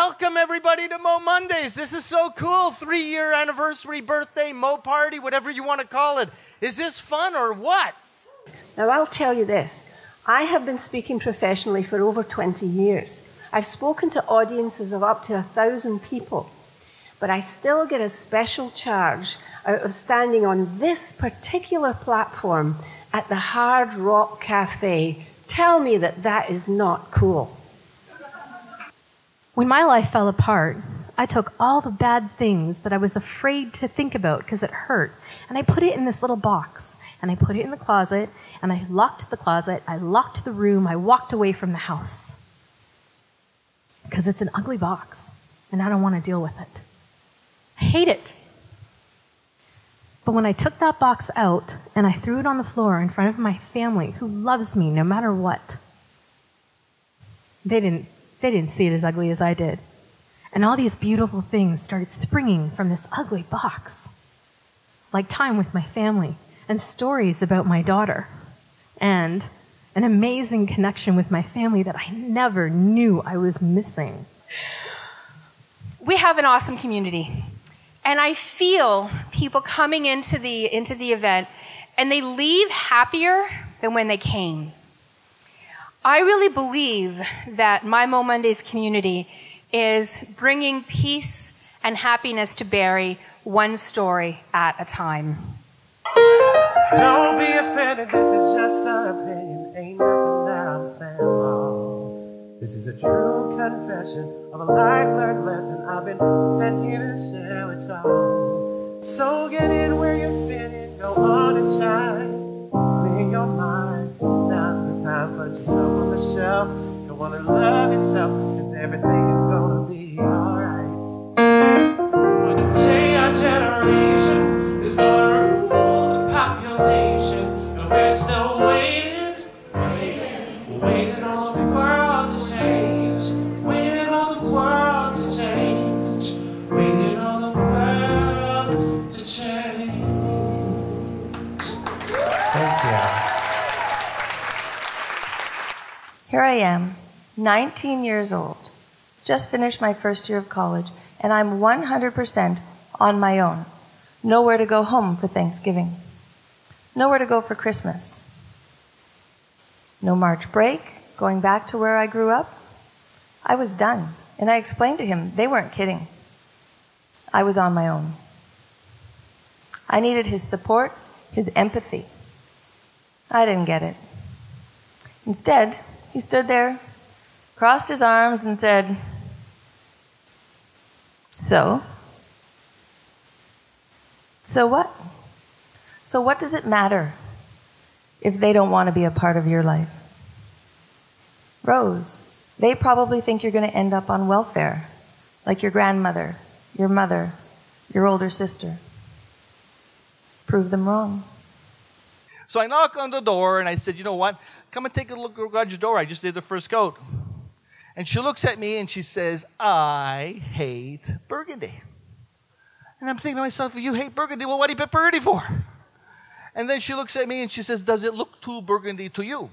Welcome, everybody, to MoMondays. This is so cool. 3-year anniversary, birthday, Mo party, whatever you want to call it. Is this fun or what? Now, I'll tell you this. I have been speaking professionally for over 20 years. I've spoken to audiences of up to 1,000 people. But I still get a special charge out of standing on this particular platform at the Hard Rock Cafe. Tell me that that is not cool. When my life fell apart, I took all the bad things that I was afraid to think about because it hurt, and I put it in this little box, and I put it in the closet, and I locked the closet, I locked the room, I walked away from the house. Because it's an ugly box, and I don't want to deal with it. I hate it. But when I took that box out, and I threw it on the floor in front of my family, who loves me no matter what, they didn't see it as ugly as I did. And all these beautiful things started springing from this ugly box. Like time with my family, and stories about my daughter, and an amazing connection with my family that I never knew I was missing. We have an awesome community. And I feel people coming into the event, and they leave happier than when they came. I really believe that my MoMondays community is bringing peace and happiness to Barrie, one story at a time. Don't be offended, this is just an opinion. Ain't nothing that I'm saying wrong. This is a true confession of a life-learned lesson I've been sent here to share with y'all. So get in where you fit in, go on and shine. Clear your mind, now's the time. Put yourself on the shelf. You want to love yourself, because everything is going to be alright. When you say our generation is going to rule the population, and we're still waiting on the world to change, waiting on the world to change, waiting on the world to change. Thank you. Here I am, 19 years old, just finished my first year of college, and I'm 100% on my own. Nowhere to go home for Thanksgiving. Nowhere to go for Christmas. No March break, going back to where I grew up. I was done, and I explained to him they weren't kidding. I was on my own. I needed his support, his empathy. I didn't get it. Instead, he stood there, crossed his arms, and said, So what? So what does it matter if they don't want to be a part of your life? Rose, they probably think you're going to end up on welfare, like your grandmother, your mother, your older sister. Prove them wrong. So I knock on the door, and I said, you know what? Come and take a look at the garage door. I just did the first coat. And she looks at me, and she says, I hate burgundy. And I'm thinking to myself, you hate burgundy? Well, what do you pick burgundy for? And then she looks at me, and she says, does it look too burgundy to you?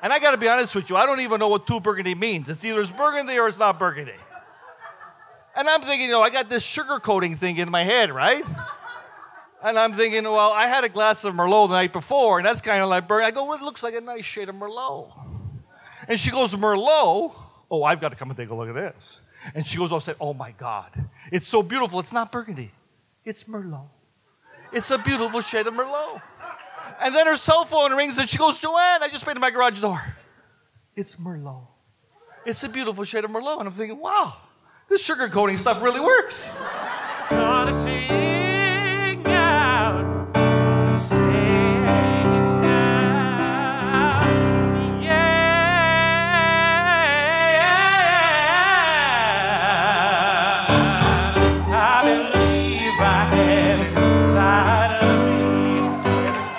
And I got to be honest with you, I don't even know what too burgundy means. It's either it's burgundy or it's not burgundy. And I'm thinking, I got this sugar coating thing in my head, right? And I'm thinking, well, I had a glass of Merlot the night before, and that's kind of like burgundy. I go, well, it looks like a nice shade of Merlot. And she goes, Merlot? Oh, I've got to come and take a look at this. And she goes, oh my God, it's so beautiful. It's not burgundy. It's Merlot. It's a beautiful shade of Merlot. And then her cell phone rings, and she goes, Joanne, I just painted my garage door. It's Merlot. It's a beautiful shade of Merlot. And I'm thinking, wow, this sugar coating stuff really works. Gonna sing out, sing out, yeah. I believe I have it inside of me.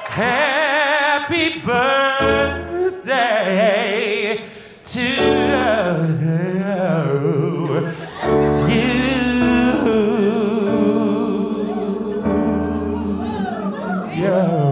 Happy birthday to you.